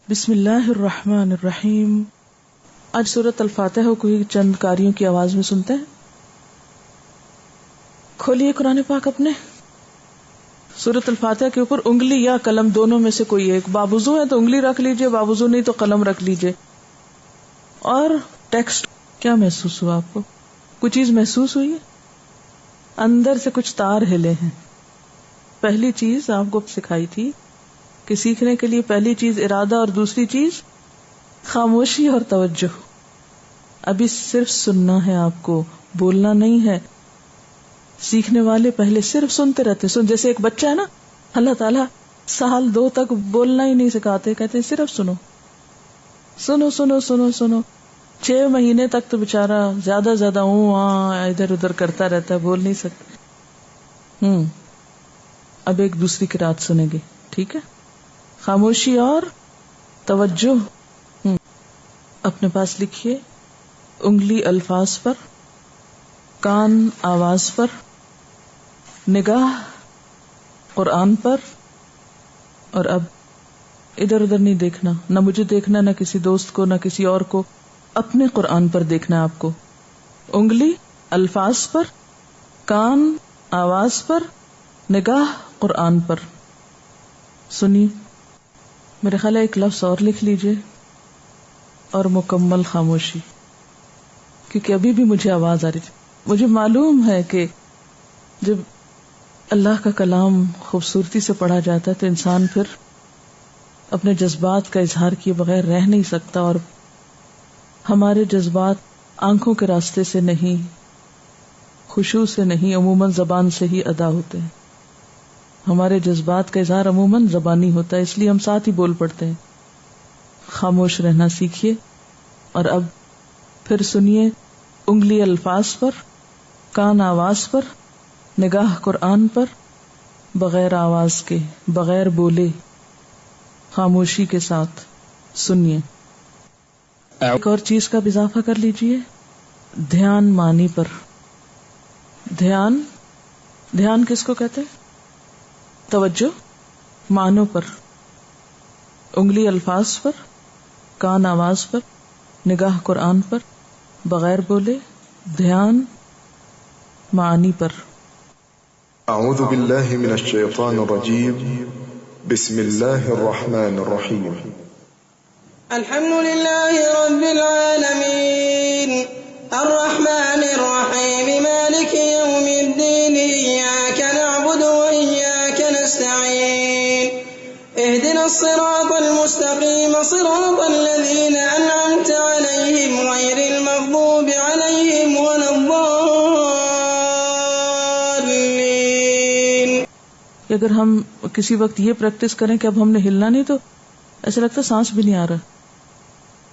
بسم اللہ الرحمن الرحیم. آج سورۃ الفاتحہ کو ہی چند قاریوں کی آواز میں سنتے ہیں. کھولیے قرآن پاک اپنے. سورۃ الفاتحہ کے اوپر انگلی یا قلم دونوں میں سے کوئی ایک. باوضو ہے تو انگلی رکھ لیجئے، باوضو نہیں تو قلم رکھ لیجئے. اور ٹیکسٹ کیا محسوس ہوا آپ کو؟ کوئی چیز محسوس ہوئی ہے؟ اندر سے کچھ تار ہلے ہیں. پہلی چیز آپ کو سکھائی تھی کہ سیکھنے کے لیے پہلی چیز ارادہ اور دوسری چیز خاموشی اور توجہ. ابھی صرف سننا ہے، آپ کو بولنا نہیں ہے. سیکھنے والے پہلے صرف سنتے رہتے. جیسے ایک بچہ ہے نا، اللہ تعالیٰ سال 2 تک بولنا ہی نہیں سکھاتے، کہتے ہیں صرف سنو سنو سنو سنو سنو. 6 مہینے تک تو بےچارا زیادہ زیادہ ادھر ادھر کرتا رہتا ہے، بول نہیں سکتا. اب ایک دوسری قرات سنیں گے، ٹھیک ہے؟ خاموشی اور توجہ. اپنے پاس لکھیے. انگلی الفاظ پر، کان آواز پر، نگاہ قرآن پر. اور اب ادھر ادھر نہیں دیکھنا، نہ مجھے دیکھنا، نہ کسی دوست کو، نہ کسی اور کو. اپنے قرآن پر دیکھنا ہے آپ کو. انگلی الفاظ پر، کان آواز پر، نگاہ قرآن پر. سنی. میرے خیال ہے ایک لفظ اور لکھ لیجئے، اور مکمل خاموشی. کیونکہ ابھی بھی مجھے آواز آ رہی تھی. مجھے معلوم ہے کہ جب اللہ کا کلام خوبصورتی سے پڑھا جاتا ہے تو انسان پھر اپنے جذبات کا اظہار کیے بغیر رہ نہیں سکتا. اور ہمارے جذبات آنکھوں کے راستے سے نہیں، خشوع سے نہیں، عموماً زبان سے ہی ادا ہوتے ہیں. ہمارے جذبات کا اظہار عموماً زبانی ہوتا ہے، اس لیے ہم ساتھ ہی بول پڑتے ہیں. خاموش رہنا سیکھیے. اور اب پھر سنیے. انگلی الفاظ پر، کان آواز پر، نگاہ قرآن پر، بغیر آواز کے، بغیر بولے، خاموشی کے ساتھ سنیے. ایک اور چیز کا اضافہ کر لیجئے. دھیان معنی پر. دھیان کس کو کہتے ہیں؟ توجہ معنوں پر. انگلی الفاظ پر، کان آواز پر، نگاہ قرآن پر، بغیر بولے، دھیان معانی پر. اعوذ باللہ من الشیطان الرجیم. بسم اللہ الرحمن الرحیم. الحمد للہ رب العالمین الرحمن الرحیم مالک یوم الدین. ایاک نعبد وإیاک نستعین. اهدنا الصراط المستقیم صراط الذین انعمت علیہم غیر المغضوب علیہم ولا الضالین. اگر ہم کسی وقت یہ پریکٹس کریں کہ اب ہم نے ہلنا نہیں، تو ایسا لگتا ہے سانس بھی نہیں آ رہا،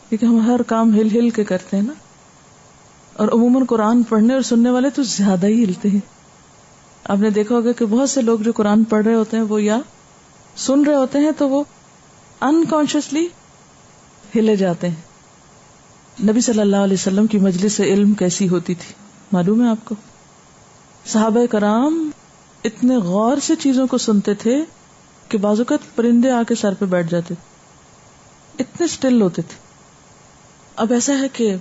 کیونکہ ہم ہر کام ہل ہل کے کرتے ہیں نا. اور عموماً قرآن پڑھنے اور سننے والے تو زیادہ ہی ہلتے ہیں. آپ نے دیکھا ہوگا کہ بہت سے لوگ جو قرآن پڑھ رہے ہوتے ہیں وہ یا سن رہے ہوتے ہیں تو وہ انکانشیسلی ہلے جاتے ہیں. نبی صلی اللہ علیہ وسلم کی مجلس علم کیسی ہوتی تھی معلوم ہے آپ کو؟ صحابہ کرام اتنے غور سے چیزوں کو سنتے تھے کہ بعض اوقات پرندے آ کے سر پہ بیٹھ جاتے، اتنے سٹل ہوتے تھے. اب ایسا ہے کہ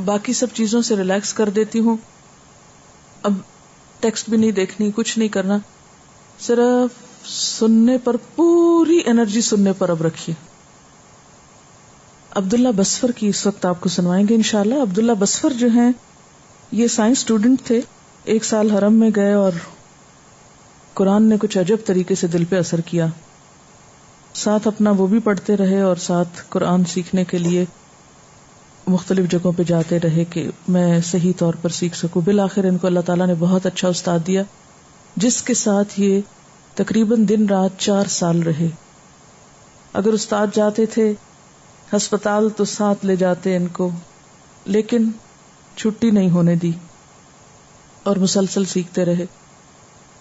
باقی سب چیزوں سے ریلیکس کر دیتی ہوں، اب ٹیکسٹ بھی نہیں دیکھنی، کچھ نہیں کرنا، صرف سننے پر پوری انرجی سننے پر اب رکھیے. عبداللہ بسفر کی اس وقت آپ کو سنوائیں گے انشاءاللہ. عبداللہ بسفر جو ہیں یہ سائنس اسٹوڈنٹ تھے. 1 سال حرم میں گئے اور قرآن نے کچھ عجب طریقے سے دل پہ اثر کیا. ساتھ اپنا وہ بھی پڑھتے رہے اور ساتھ قرآن سیکھنے کے لیے مختلف جگہوں پہ جاتے رہے کہ میں صحیح طور پر سیکھ سکوں. بالآخر ان کو اللہ تعالیٰ نے بہت اچھا استاد دیا جس کے ساتھ یہ تقریباً دن رات 4 سال رہے. اگر استاد جاتے تھے ہسپتال تو ساتھ لے جاتے ان کو، لیکن چھٹی نہیں ہونے دی اور مسلسل سیکھتے رہے.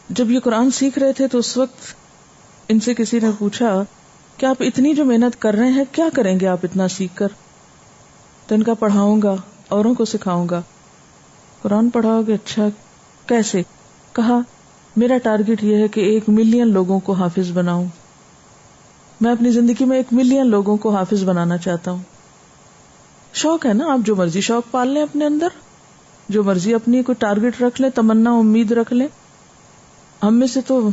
جب یہ قرآن سیکھ رہے تھے تو اس وقت ان سے کسی نے پوچھا کہ آپ اتنی جو محنت کر رہے ہیں کیا کریں گے آپ اتنا سیکھ کر؟ تو ان کا پڑھاؤں گا، اوروں کو سکھاؤں گا. قرآن پڑھاؤ گے؟ اچھا کیسے؟ کہا میرا ٹارگٹ یہ ہے کہ 1 ملین لوگوں کو حافظ بناؤں. میں اپنی زندگی میں 1 ملین لوگوں کو حافظ بنانا چاہتا ہوں. شوق ہے نا, آپ جو مرضی شوق پال لیں اپنے اندر, جو مرضی اپنی کوئی ٹارگٹ رکھ لیں, تمنا امید رکھ لیں. ہم میں سے تو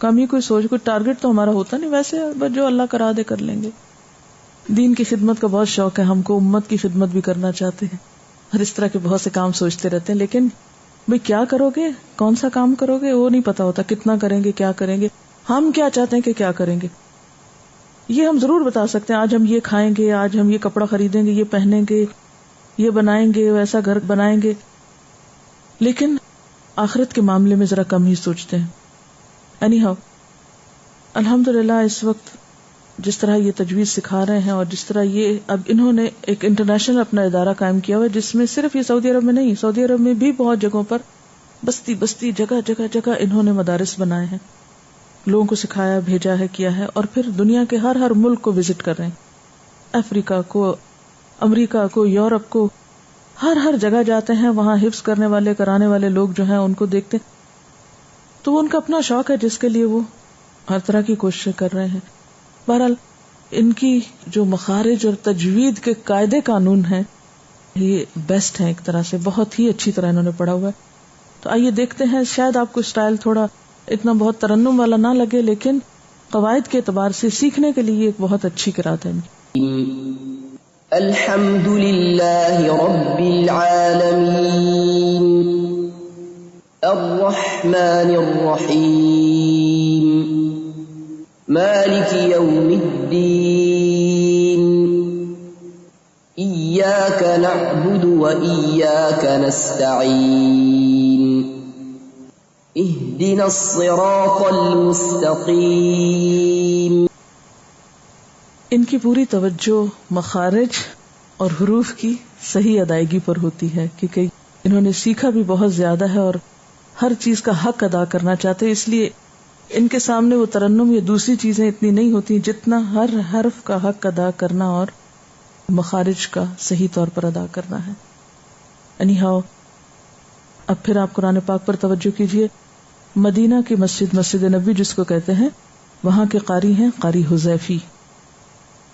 کم ہی کوئی سوچ, کوئی ٹارگٹ تو ہمارا ہوتا نہیں, ویسے بس جو اللہ کرا دے کر لیں گے. دین کی خدمت کا بہت شوق ہے ہم کو, امت کی خدمت بھی کرنا چاہتے ہیں, اور اس طرح کے بہت سے کام سوچتے رہتے ہیں. لیکن بھئی کیا کرو گے, کون سا کام کرو گے, وہ نہیں پتا ہوتا. کتنا کریں گے, کیا کریں گے, ہم کیا چاہتے ہیں کہ کیا کریں گے. یہ ہم ضرور بتا سکتے ہیں, آج ہم یہ کھائیں گے, آج ہم یہ کپڑا خریدیں گے, یہ پہنیں گے, یہ بنائیں گے, ویسا گھر بنائیں گے. لیکن آخرت کے معاملے میں ذرا کم ہی سوچتے ہیں. اینی ہاؤ, الحمدللہ اس وقت جس طرح یہ تجویز سکھا رہے ہیں, اور جس طرح یہ اب انہوں نے ایک انٹرنیشنل اپنا ادارہ قائم کیا ہوا ہے, جس میں صرف یہ سعودی عرب میں نہیں, سعودی عرب میں بھی بہت جگہوں پر بستی بستی جگہ جگہ جگہ انہوں نے مدارس بنائے ہیں, لوگوں کو سکھایا, بھیجا ہے, کیا ہے, اور پھر دنیا کے ہر ملک کو وزٹ کر رہے ہیں. افریقہ کو, امریکہ کو, یورپ کو, ہر جگہ جاتے ہیں. وہاں حفظ کرنے والے, کرانے والے لوگ جو ہیں ان کو دیکھتے ہیں. تو وہ ان کا اپنا شوق ہے جس کے لیے وہ ہر طرح کی کوششیں کر رہے ہیں. بہرحال ان کی جو مخارج اور تجوید کے قاعدے قانون ہیں یہ بیسٹ ہیں ایک طرح سے, بہت ہی اچھی طرح انہوں نے پڑھا ہوا ہے. تو آئیے دیکھتے ہیں, شاید آپ کو اسٹائل تھوڑا اتنا بہت ترنم والا نہ لگے, لیکن قواعد کے اعتبار سے سیکھنے کے لیے ایک بہت اچھی قرات ہے. الحمد للہ رب العالمین الرحمن الرحیم مالک یوم الدین ایاک نعبد و ایاک نستعین اہدنا الصراط المستقیم. ان کی پوری توجہ مخارج اور حروف کی صحیح ادائیگی پر ہوتی ہے, کیونکہ انہوں نے سیکھا بھی بہت زیادہ ہے اور ہر چیز کا حق ادا کرنا چاہتے, اس لیے ان کے سامنے وہ ترنم یا دوسری چیزیں اتنی نہیں ہوتی جتنا ہر حرف کا حق ادا کرنا اور مخارج کا صحیح طور پر ادا کرنا ہے. اینی ہاؤ, اب پھر آپ قرآن پاک پر توجہ کیجئے. مدینہ کی مسجد نبوی جس کو کہتے ہیں, وہاں کے قاری ہیں قاری حذیفی,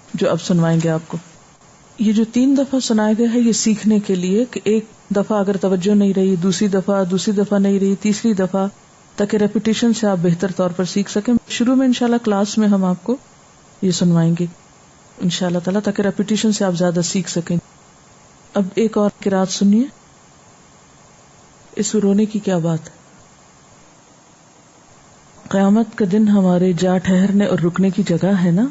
جو اب سنوائیں گے آپ کو. یہ جو 3 دفعہ سنائے گئے ہیں یہ سیکھنے کے لیے کہ ایک دفعہ اگر توجہ نہیں رہی, دوسری دفعہ نہیں رہی, تیسری دفعہ, تاکہ ریپیٹیشن سے آپ بہتر طور پر سیکھ سکیں. شروع میں انشاءاللہ کلاس میں ہم آپ کو یہ سنوائیں گے انشاءاللہ تعالیٰ, تاکہ ریپیٹیشن سے آپ زیادہ سیکھ سکیں. اب ایک اور قرات سنیے. اس میں رونے کی کیا بات ہے؟ قیامت کا دن ہمارے جا ٹھہرنے اور رکنے کی جگہ ہے نا,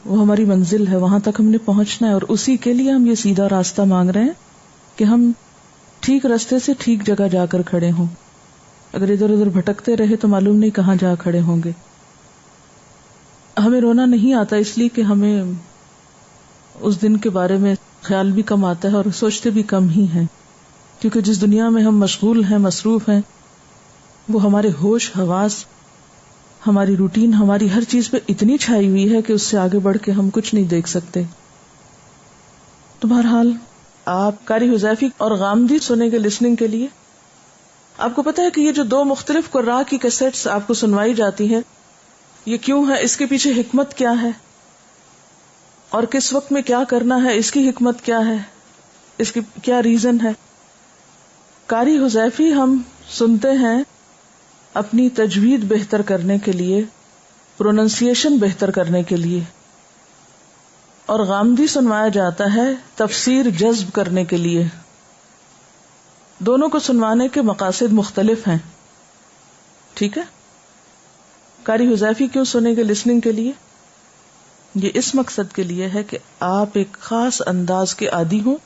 وہ ہماری منزل ہے, وہاں تک ہم نے پہنچنا ہے, اور اسی کے لیے ہم یہ سیدھا راستہ مانگ رہے ہیں کہ ہم ٹھیک راستے سے ٹھیک جگہ جا کر کھڑے ہوں. اگر ادھر ادھر بھٹکتے رہے تو معلوم نہیں کہاں جا کھڑے ہوں گے. ہمیں رونا نہیں آتا اس لیے کہ ہمیں اس دن کے بارے میں خیال بھی کم آتا ہے اور سوچتے بھی کم ہی ہیں, کیونکہ جس دنیا میں ہم مشغول ہیں, مصروف ہیں, وہ ہمارے ہوش حواس, ہماری روٹین, ہماری ہر چیز پہ اتنی چھائی ہوئی ہے کہ اس سے آگے بڑھ کے ہم کچھ نہیں دیکھ سکتے. تو بہرحال آپ قاری حذیفی اور غامدی سنیں گے لسننگ کے لیے. آپ کو پتا ہے کہ یہ جو 2 مختلف قراء کی کیسٹس آپ کو سنوائی جاتی ہیں, یہ کیوں ہے, اس کے پیچھے حکمت کیا ہے, اور کس وقت میں کیا کرنا ہے, اس کی حکمت کیا ہے, اس کی کیا ریزن ہے. قاری حذیفی ہم سنتے ہیں اپنی تجوید بہتر کرنے کے لیے, پروننسیشن بہتر کرنے کے لیے, اور غامدی سنوایا جاتا ہے تفسیر جذب کرنے کے لیے. دونوں کو سنوانے کے مقاصد مختلف ہیں, ٹھیک ہے. قاری حذیفی کیوں سنیں گے لسننگ کے لیے؟ یہ اس مقصد کے لیے ہے کہ آپ ایک خاص انداز کے عادی ہوں,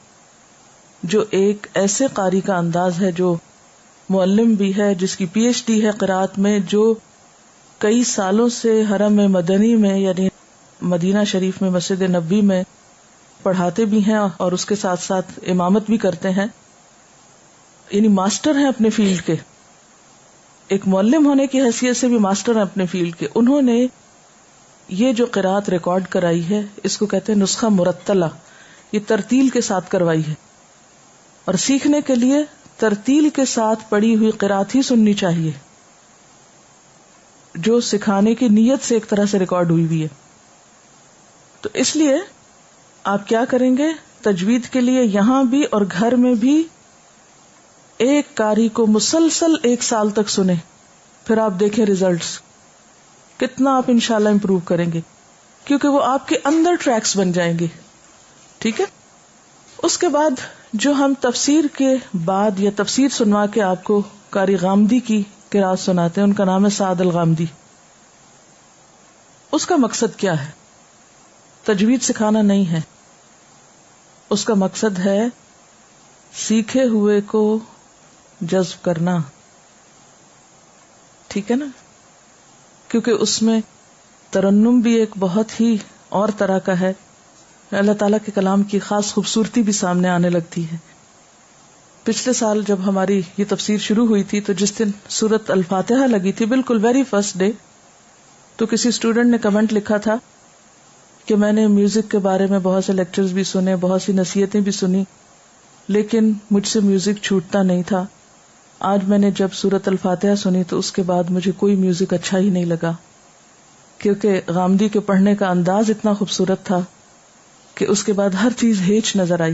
جو ایک ایسے قاری کا انداز ہے جو معلم بھی ہے, جس کی PhD ہے قرات میں, جو کئی سالوں سے حرم مدنی میں یعنی مدینہ شریف میں مسجد نبوی میں پڑھاتے بھی ہیں اور اس کے ساتھ ساتھ امامت بھی کرتے ہیں, یعنی ماسٹر ہیں اپنے فیلڈ کے. ایک معلم ہونے کی حیثیت سے بھی ماسٹر ہیں اپنے فیلڈ کے. انہوں نے یہ جو قرات ریکارڈ کرائی ہے اس کو کہتے ہیں نسخہ مرتلہ, یہ ترتیل کے ساتھ کروائی ہے, اور سیکھنے کے لیے ترتیل کے ساتھ پڑھی ہوئی قرات ہی سننی چاہیے. جو سکھانے کی نیت سے ایک طرح سے ریکارڈ ہوئی ہوئی ہے. تو اس لیے آپ کیا کریں گے؟ تجوید کے لیے یہاں بھی اور گھر میں بھی ایک قاری کو مسلسل 1 سال تک سنیں، پھر آپ دیکھیں ریزلٹس کتنا آپ انشاءاللہ امپروو کریں گے، کیونکہ وہ آپ کے اندر ٹریکس بن جائیں گے. ٹھیک ہے. اس کے بعد جو ہم تفسیر کے بعد یا تفسیر سنوا کے آپ کو قاری غامدی کی قرات سناتے ہیں، ان کا نام ہے سعد الغامدی. اس کا مقصد کیا ہے؟ تجوید سکھانا نہیں ہے، اس کا مقصد ہے سیکھے ہوئے کو جذب کرنا. ٹھیک ہے نا؟ کیونکہ اس میں ترنم بھی ایک بہت ہی اور طرح کا ہے. اللہ تعالیٰ کے کلام کی خاص خوبصورتی بھی سامنے آنے لگتی ہے. پچھلے سال جب ہماری یہ تفسیر شروع ہوئی تھی تو جس دن سورت الفاتحہ لگی تھی بالکل ویری فرسٹ ڈے، تو کسی اسٹوڈنٹ نے کمنٹ لکھا تھا کہ میں نے میوزک کے بارے میں بہت سے لیکچرز بھی سنے، بہت سی نصیحتیں بھی سنی، لیکن مجھ سے میوزک چھوٹتا نہیں تھا. آج میں نے جب سورت الفاتحہ سنی تو اس کے بعد مجھے کوئی میوزک اچھا ہی نہیں لگا، کیونکہ غامدی کے پڑھنے کا انداز اتنا خوبصورت تھا کہ اس کے بعد ہر چیز ہیچ نظر آئی.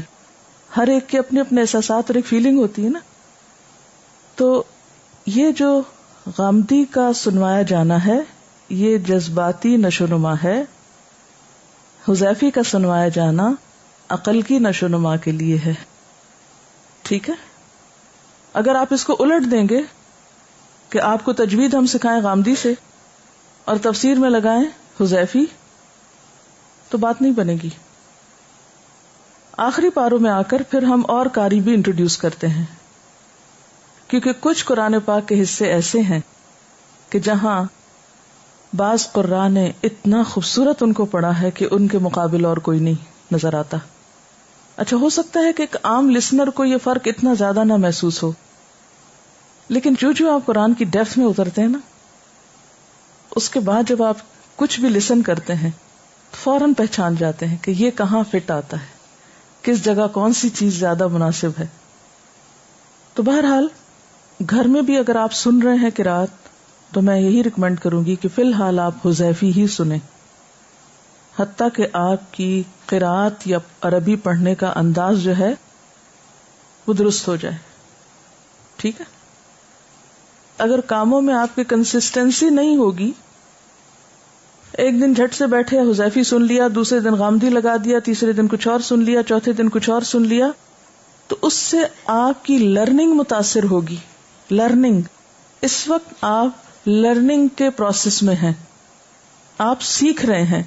ہر ایک کے اپنے اپنے احساسات اور ایک فیلنگ ہوتی ہے نا. تو یہ جو غامدی کا سنوایا جانا ہے یہ جذباتی نشو نما ہے. حذیفی کا سنوایا جانا عقل کی نشو نما کے لیے ہے. ٹھیک ہے. اگر آپ اس کو الٹ دیں گے کہ آپ کو تجوید ہم سکھائیں غامدی سے اور تفسیر میں لگائیں حذیفی، تو بات نہیں بنے گی. آخری پاروں میں آ کر پھر ہم اور قاری بھی انٹروڈیوس کرتے ہیں، کیونکہ کچھ قرآن پاک کے حصے ایسے ہیں کہ جہاں بعض قراء نے اتنا خوبصورت ان کو پڑھا ہے کہ ان کے مقابل اور کوئی نہیں نظر آتا. اچھا، ہو سکتا ہے کہ ایک عام لسنر کو یہ فرق اتنا زیادہ نہ محسوس ہو، لیکن جو آپ قرآن کی ڈیپتھ میں اترتے ہیں نا، اس کے بعد جب آپ کچھ بھی لسن کرتے ہیں تو فوراً پہچان جاتے ہیں کہ یہ کہاں فٹ آتا ہے، کس جگہ کون سی چیز زیادہ مناسب ہے. تو بہرحال گھر میں بھی اگر آپ سن رہے ہیں قرات تو میں یہی ریکمینڈ کروں گی کہ فی الحال آپ حذیفی ہی سنیں، حتیٰ کہ آپ کی قرات یا عربی پڑھنے کا انداز جو ہے وہ درست ہو جائے. ٹھیک ہے. اگر کاموں میں آپ کی کنسسٹنسی نہیں ہوگی، ایک دن جھٹ سے بیٹھے حذیفی سن لیا، دوسرے دن غامدی لگا دیا، تیسرے دن کچھ اور سن لیا، چوتھے دن کچھ اور سن لیا، تو اس سے آپ کی لرننگ متاثر ہوگی. لرننگ، اس وقت آپ لرننگ کے پروسیس میں ہیں، آپ سیکھ رہے ہیں.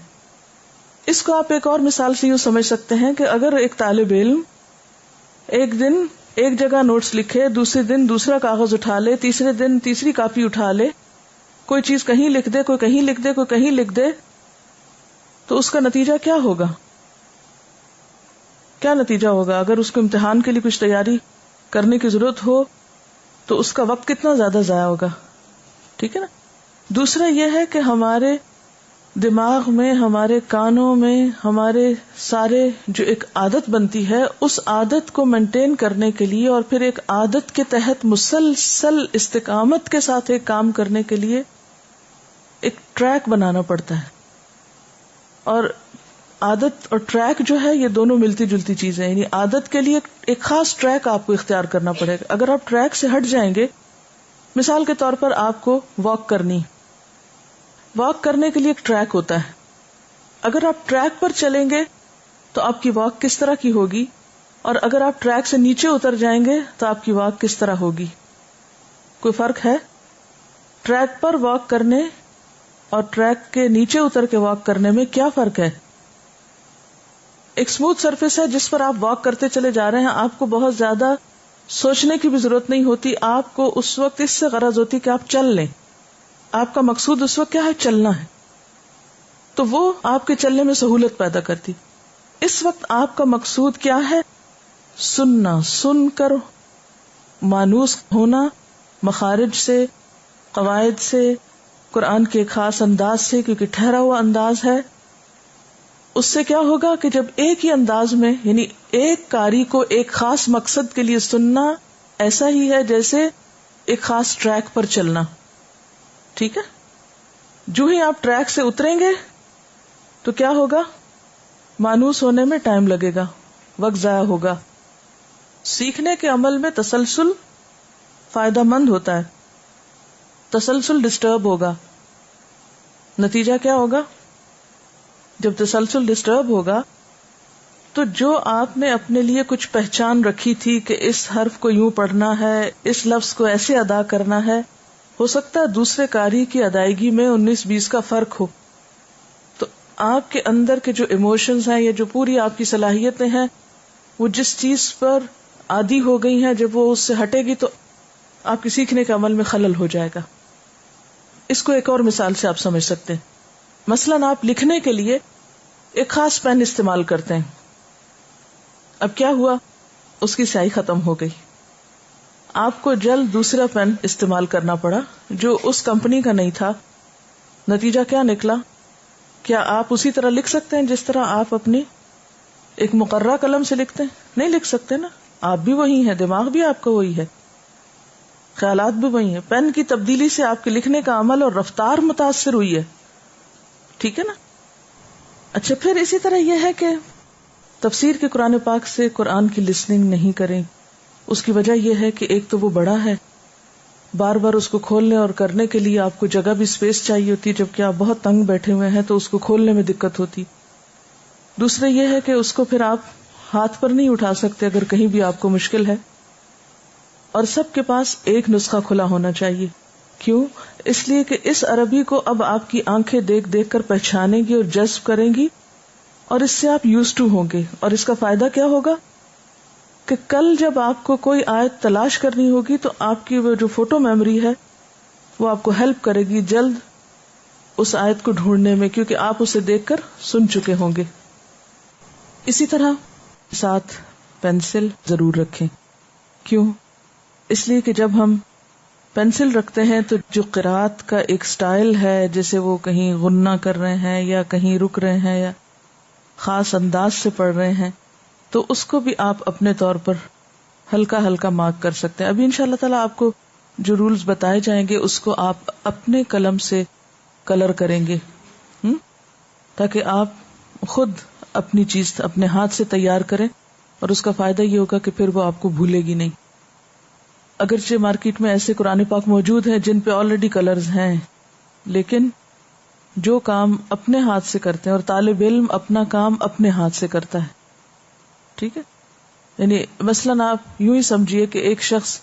اس کو آپ ایک اور مثال سے یوں سمجھ سکتے ہیں کہ اگر ایک طالب علم ایک دن ایک جگہ نوٹس لکھے، دوسرے دن دوسرا کاغذ اٹھا لے، تیسرے دن تیسری کاپی اٹھا لے، کوئی چیز کہیں لکھ دے، کوئی کہیں لکھ دے، کوئی کہیں لکھ دے، تو اس کا نتیجہ کیا ہوگا؟ کیا نتیجہ ہوگا؟ اگر اس کو امتحان کے لیے کچھ تیاری کرنے کی ضرورت ہو تو اس کا وقت کتنا زیادہ ضائع ہوگا. ٹھیک ہے نا. دوسرا یہ ہے کہ ہمارے دماغ میں، ہمارے کانوں میں، ہمارے سارے جو ایک عادت بنتی ہے، اس عادت کو مینٹین کرنے کے لیے اور پھر ایک عادت کے تحت مسلسل استقامت کے ساتھ ایک کام کرنے کے لیے ایک ٹریک بنانا پڑتا ہے. اور عادت اور ٹریک جو ہے یہ دونوں ملتی جلتی چیزیں ہیں. یعنی عادت کے لیے ایک خاص ٹریک آپ کو اختیار کرنا پڑے گا. اگر آپ ٹریک سے ہٹ جائیں گے، مثال کے طور پر آپ کو واک کرنے کے لیے ایک ٹریک ہوتا ہے. اگر آپ ٹریک پر چلیں گے تو آپ کی واک کس طرح کی ہوگی، اور اگر آپ ٹریک سے نیچے اتر جائیں گے تو آپ کی واک کس طرح ہوگی؟ کوئی فرق ہے؟ ٹریک پر واک کرنے اور ٹریک کے نیچے اتر کے واک کرنے میں کیا فرق ہے؟ ایک اسموتھ سرفیس ہے جس پر آپ واک کرتے چلے جا رہے ہیں، آپ کو بہت زیادہ سوچنے کی بھی ضرورت نہیں ہوتی. آپ کو اس وقت اس سے غرض ہوتی کہ آپ چل لیں. آپ کا مقصود اس وقت کیا ہے؟ چلنا ہے. تو وہ آپ کے چلنے میں سہولت پیدا کرتی. اس وقت آپ کا مقصود کیا ہے؟ سننا، سن کر مانوس ہونا، مخارج سے، قواعد سے، قرآن کے خاص انداز سے، کیونکہ ٹھہرا ہوا انداز ہے. اس سے کیا ہوگا کہ جب ایک ہی انداز میں، یعنی ایک قاری کو ایک خاص مقصد کے لیے سننا ایسا ہی ہے جیسے ایک خاص ٹریک پر چلنا. ٹھیک ہے. جو ہی آپ ٹریک سے اتریں گے تو کیا ہوگا؟ مانوس ہونے میں ٹائم لگے گا، وقت ضائع ہوگا. سیکھنے کے عمل میں تسلسل فائدہ مند ہوتا ہے. تسلسل ڈسٹرب ہوگا، نتیجہ کیا ہوگا؟ جب تسلسل ڈسٹرب ہوگا تو جو آپ نے اپنے لیے کچھ پہچان رکھی تھی کہ اس حرف کو یوں پڑھنا ہے، اس لفظ کو ایسے ادا کرنا ہے، ہو سکتا ہے دوسرے قاری کی ادائیگی میں 19-20 کا فرق ہو. تو آپ کے اندر کے جو ایموشنز ہیں یا جو پوری آپ کی صلاحیتیں ہیں وہ جس چیز پر عادی ہو گئی ہیں، جب وہ اس سے ہٹے گی تو آپ کے سیکھنے کے عمل میں خلل ہو جائے گا. اس کو ایک اور مثال سے آپ سمجھ سکتے ہیں. مثلاً آپ لکھنے کے لیے ایک خاص پین استعمال کرتے ہیں. اب کیا ہوا؟ اس کی سیاہی ختم ہو گئی. آپ کو جلد دوسرا پین استعمال کرنا پڑا جو اس کمپنی کا نہیں تھا. نتیجہ کیا نکلا؟ کیا آپ اسی طرح لکھ سکتے ہیں جس طرح آپ اپنی ایک مقررہ قلم سے لکھتے ہیں؟ نہیں لکھ سکتے نا. آپ بھی وہی ہیں، دماغ بھی آپ کا وہی ہے، خیالات بھی وہی ہیں. پین کی تبدیلی سے آپ کے لکھنے کا عمل اور رفتار متاثر ہوئی ہے. ٹھیک ہے نا؟ اچھا، پھر اسی طرح یہ ہے کہ تفسیر کے قرآن پاک سے قرآن کی لسننگ نہیں کریں. اس کی وجہ یہ ہے کہ ایک تو وہ بڑا ہے، بار بار اس کو کھولنے اور کرنے کے لیے آپ کو جگہ بھی اسپیس چاہیے ہوتی، جبکہ آپ بہت تنگ بیٹھے ہوئے ہیں تو اس کو کھولنے میں دقت ہوتی. دوسرا یہ ہے کہ اس کو پھر آپ ہاتھ پر نہیں اٹھا سکتے اگر کہیں بھی آپ کو مشکل ہے. اور سب کے پاس ایک نسخہ کھلا ہونا چاہیے. کیوں؟ اس لیے کہ اس عربی کو اب آپ کی آنکھیں دیکھ دیکھ کر پہچانیں گی اور جذب کریں گی، اور اس سے آپ یوز ٹو ہوں گے. اور اس کا فائدہ کیا ہوگا کہ کل جب آپ کو کوئی آیت تلاش کرنی ہوگی تو آپ کی وہ جو فوٹو میموری ہے وہ آپ کو ہیلپ کرے گی جلد اس آیت کو ڈھونڈنے میں، کیونکہ آپ اسے دیکھ کر سن چکے ہوں گے. اسی طرح ساتھ پینسل ضرور رکھیں. کیوں؟ اس لیے کہ جب ہم پینسل رکھتے ہیں تو جو قرات کا ایک سٹائل ہے، جیسے وہ کہیں غنہ کر رہے ہیں یا کہیں رک رہے ہیں یا خاص انداز سے پڑھ رہے ہیں، تو اس کو بھی آپ اپنے طور پر ہلکا ہلکا مارک کر سکتے ہیں. ابھی انشاءاللہ تعالیٰ آپ کو جو رولز بتائے جائیں گے اس کو آپ اپنے قلم سے کلر کریں گے، تاکہ آپ خود اپنی چیز اپنے ہاتھ سے تیار کریں، اور اس کا فائدہ یہ ہوگا کہ پھر وہ آپ کو بھولے گی نہیں. اگرچہ مارکیٹ میں ایسے قرآن پاک موجود ہیں جن پہ آلریڈی کلرز ہیں، لیکن جو کام اپنے ہاتھ سے کرتے ہیں، اور طالب علم اپنا کام اپنے ہاتھ سے کرتا ہے. ٹھیک ہے؟ یعنی مثلاً آپ یوں ہی سمجھیے کہ ایک شخص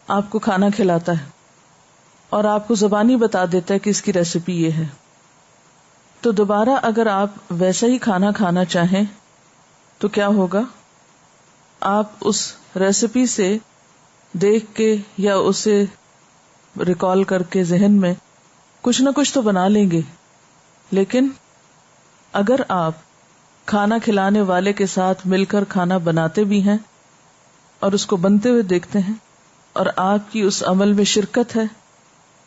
آپ کو کھانا کھلاتا ہے اور آپ کو زبانی بتا دیتا ہے کہ اس کی ریسیپی یہ ہے، تو دوبارہ اگر آپ ویسا ہی کھانا کھانا چاہیں تو کیا ہوگا؟ آپ اس ریسیپی سے دیکھ کے یا اسے ریکال کر کے ذہن میں کچھ نہ کچھ تو بنا لیں گے. لیکن اگر آپ کھانا کھلانے والے کے ساتھ مل کر کھانا بناتے بھی ہیں اور اس کو بنتے ہوئے دیکھتے ہیں اور آپ کی اس عمل میں شرکت ہے،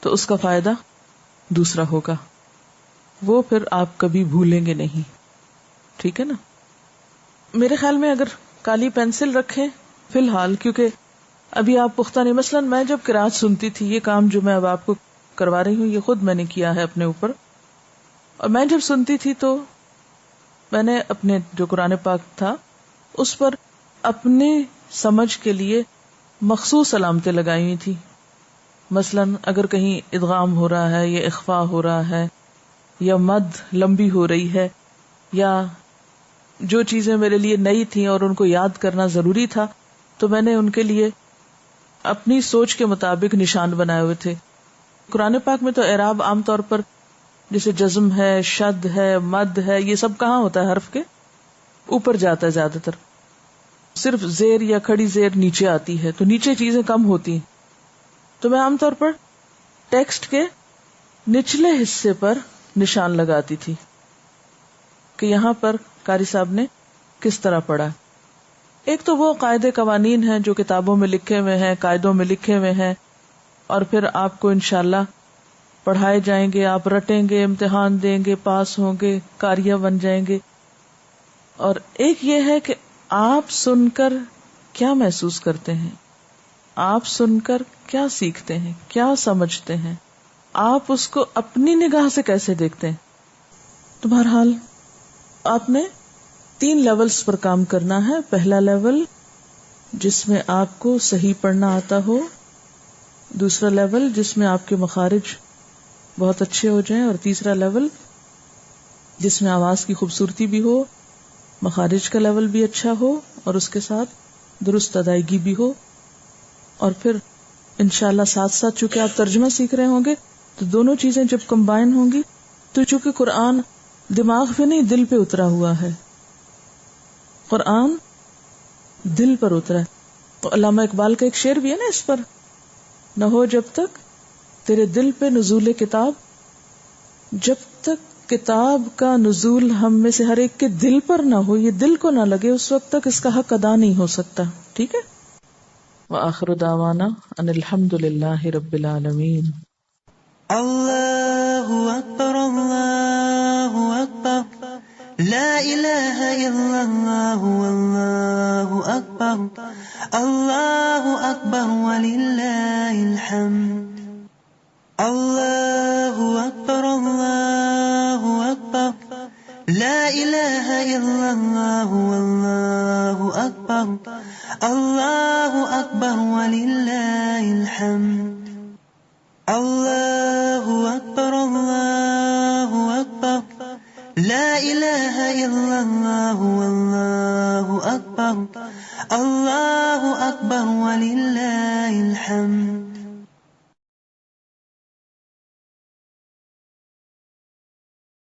تو اس کا فائدہ دوسرا ہوگا، وہ پھر آپ کبھی بھولیں گے نہیں. ٹھیک ہے نا؟ میرے خیال میں اگر کالی پینسل رکھیں فی الحال، کیونکہ ابھی آپ پختہ نہیں. مثلاً میں جب قرات سنتی تھی، یہ کام جو میں اب آپ کو کروا رہی ہوں یہ خود میں نے کیا ہے اپنے اوپر، اور میں جب سنتی تھی تو میں نے اپنے جو قرآن پاک تھا اس پر اپنے سمجھ کے لیے مخصوص علامتیں لگائی ہوئی تھی. مثلاً اگر کہیں ادغام ہو رہا ہے یا اخفا ہو رہا ہے یا مد لمبی ہو رہی ہے، یا جو چیزیں میرے لیے نئی تھیں اور ان کو یاد کرنا ضروری تھا، تو میں نے ان کے لیے اپنی سوچ کے مطابق نشان بنائے ہوئے تھے. قرآن پاک میں تو اعراب عام طور پر جیسے جزم ہے، شد ہے، مد ہے، یہ سب کہاں ہوتا ہے؟ حرف کے اوپر جاتا ہے زیادہ تر. صرف زیر یا کھڑی زیر نیچے آتی ہے، تو نیچے چیزیں کم ہوتی ہیں. تو میں عام طور پر ٹیکسٹ کے نچلے حصے پر نشان لگاتی تھی کہ یہاں پر قاری صاحب نے کس طرح پڑھا. ایک تو وہ قاعدے قوانین ہیں جو کتابوں میں لکھے ہوئے ہیں، قاعدوں میں لکھے ہوئے ہیں، اور پھر آپ کو انشاءاللہ پڑھائے جائیں گے، آپ رٹیں گے، امتحان دیں گے، پاس ہوں گے، قاریہ بن جائیں گے. اور ایک یہ ہے کہ آپ سن کر کیا محسوس کرتے ہیں، آپ سن کر کیا سیکھتے ہیں، کیا سمجھتے ہیں، آپ اس کو اپنی نگاہ سے کیسے دیکھتے ہیں. تو بہرحال آپ نے 3 لیولز پر کام کرنا ہے. پہلا لیول جس میں آپ کو صحیح پڑھنا آتا ہو، دوسرا لیول جس میں آپ کے مخارج بہت اچھے ہو جائیں، اور تیسرا لیول جس میں آواز کی خوبصورتی بھی ہو، مخارج کا لیول بھی اچھا ہو، اور اس کے ساتھ درست ادائیگی بھی ہو. اور پھر انشاءاللہ ساتھ ساتھ چونکہ آپ ترجمہ سیکھ رہے ہوں گے تو دونوں چیزیں جب کمبائن ہوں گی تو چونکہ قرآن دماغ پہ نہیں دل پہ اترا ہوا ہے، قرآن دل پر اترا ہے. تو علامہ اقبال کا ایک شعر بھی ہے نا اس پر، نہ ہو جب تک تیرے دل پہ نزول کتاب، جب تک کتاب کا نزول ہم میں سے ہر ایک کے دل پر نہ ہو، یہ دل کو نہ لگے، اس وقت تک اس کا حق ادا نہیں ہو سکتا. ٹھیک ہے. وآخر دعوانا ان الحمد للہ رب العالمین. اللہ اکبر اللہ اکبر لا الہ الا اللہ واللہ اکبر اللہ اکبر وللہ الحمد. اللہ اکبر اللہ اکبر لا الہ الا اللہ واللہ اکبر اللہ اکبر وللہ الحمد. اللہ اکبر اللہ اکبر لا الہ الا اللہ واللہ اکبر اللہ اکبر وللہ الحمد.